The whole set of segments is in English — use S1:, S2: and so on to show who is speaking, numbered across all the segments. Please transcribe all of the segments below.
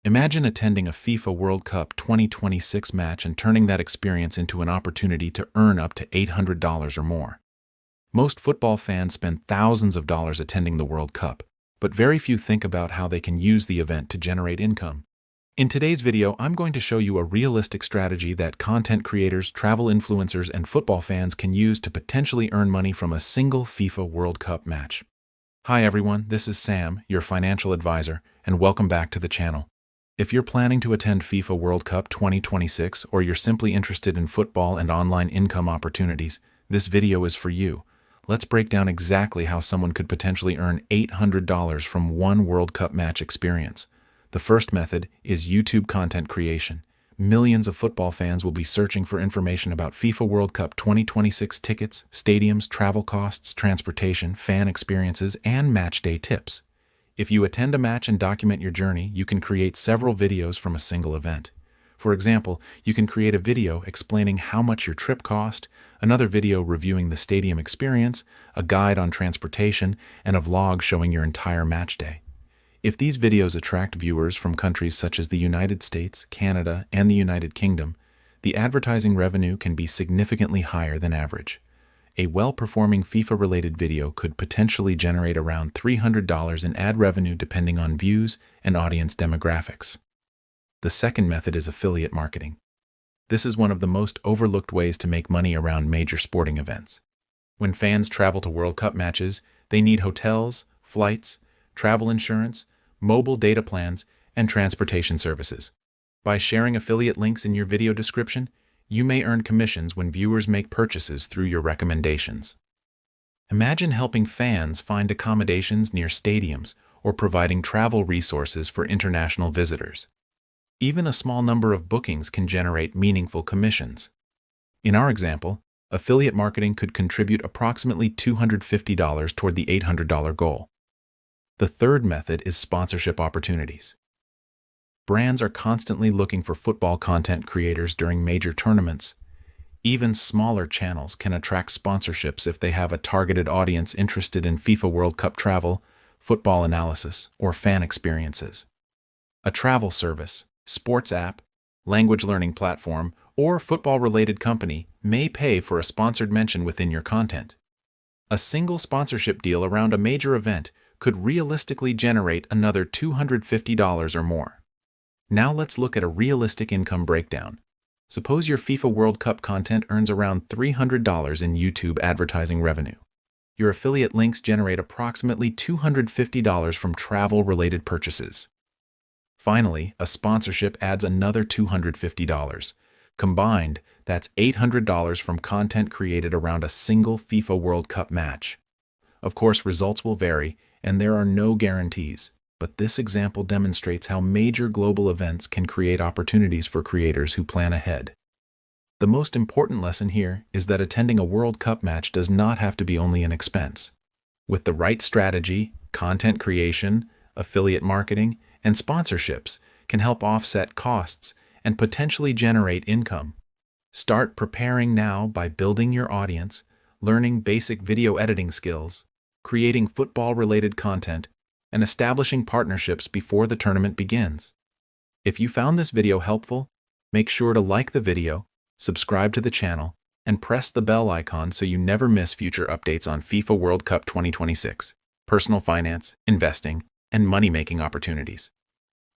S1: Imagine attending a FIFA World Cup 2026 match and turning that experience into an opportunity to earn up to $800 or more. Most football fans spend thousands of dollars attending the World Cup, but very few think about how they can use the event to generate income. In today's video, I'm going to show you a realistic strategy that content creators, travel influencers, and football fans can use to potentially earn money from a single FIFA World Cup match. Hi everyone, this is Sam, your financial advisor, and welcome back to the channel. If you're planning to attend FIFA World Cup 2026 or you're simply interested in football and online income opportunities, this video is for you. Let's break down exactly how someone could potentially earn $800 from one World Cup match experience. The first method is YouTube content creation. Millions of football fans will be searching for information about FIFA World Cup 2026 tickets, stadiums, travel costs, transportation, fan experiences, and match day tips. If you attend a match and document your journey, you can create several videos from a single event. For example, you can create a video explaining how much your trip cost, another video reviewing the stadium experience, a guide on transportation, and a vlog showing your entire match day. If these videos attract viewers from countries such as the United States, Canada, and the United Kingdom, the advertising revenue can be significantly higher than average. A well-performing FIFA-related video could potentially generate around $300 in ad revenue depending on views and audience demographics. The second method is affiliate marketing. This is one of the most overlooked ways to make money around major sporting events. When fans travel to World Cup matches, they need hotels, flights, travel insurance, mobile data plans, and transportation services. By sharing affiliate links in your video description, you may earn commissions when viewers make purchases through your recommendations. Imagine helping fans find accommodations near stadiums or providing travel resources for international visitors. Even a small number of bookings can generate meaningful commissions. In our example, affiliate marketing could contribute approximately $250 toward the $800 goal. The third method is sponsorship opportunities. Brands are constantly looking for football content creators during major tournaments. Even smaller channels can attract sponsorships if they have a targeted audience interested in FIFA World Cup travel, football analysis, or fan experiences. A travel service, sports app, language learning platform, or football-related company may pay for a sponsored mention within your content. A single sponsorship deal around a major event could realistically generate another $250 or more. Now let's look at a realistic income breakdown. Suppose your FIFA World Cup content earns around $300 in YouTube advertising revenue. Your affiliate links generate approximately $250 from travel-related purchases. Finally, a sponsorship adds another $250. Combined, that's $800 from content created around a single FIFA World Cup match. Of course, results will vary, and there are no guarantees. But this example demonstrates how major global events can create opportunities for creators who plan ahead. The most important lesson here is that attending a World Cup match does not have to be only an expense. With the right strategy, content creation, affiliate marketing, and sponsorships can help offset costs and potentially generate income. Start preparing now by building your audience, learning basic video editing skills, creating football-related content, and establishing partnerships before the tournament begins. If you found this video helpful, make sure to like the video, subscribe to the channel, and press the bell icon so you never miss future updates on FIFA World Cup 2026, personal finance, investing, and money-making opportunities.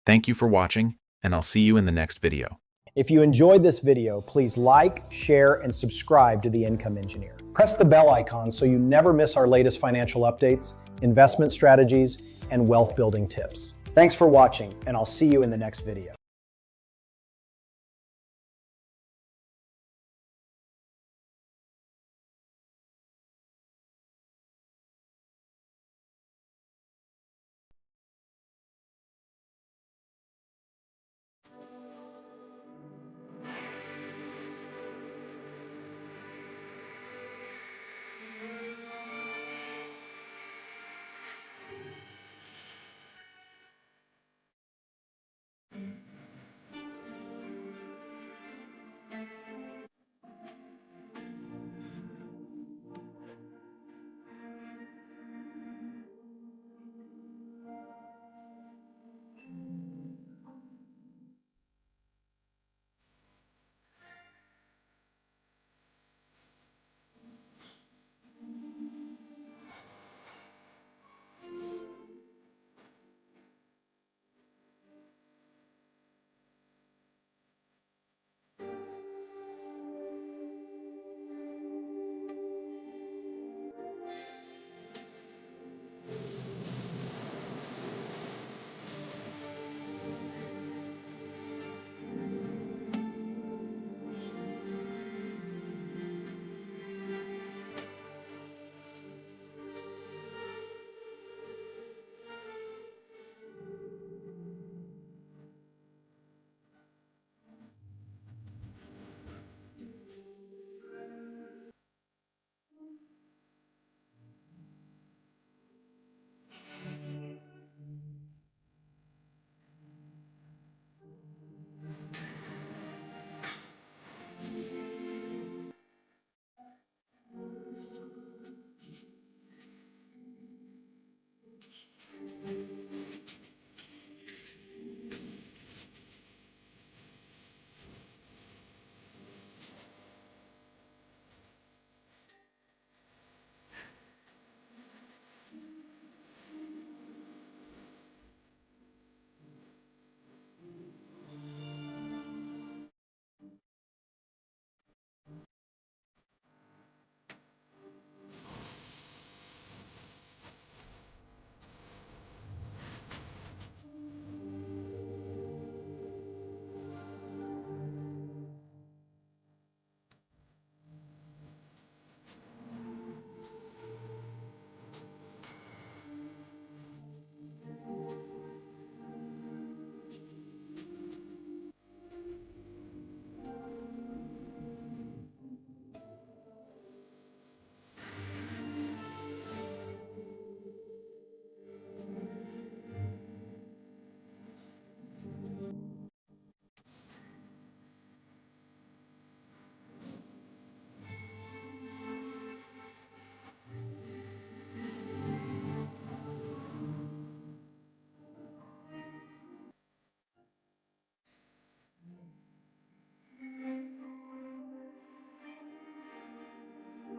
S1: Thank you for watching, and I'll see you in the next video.
S2: If you enjoyed this video, please like, share, and subscribe to The Income Engineer. Press the bell icon so you never miss our latest financial updates, investment strategies, and wealth building tips. Thanks for watching, and I'll see you in the next video.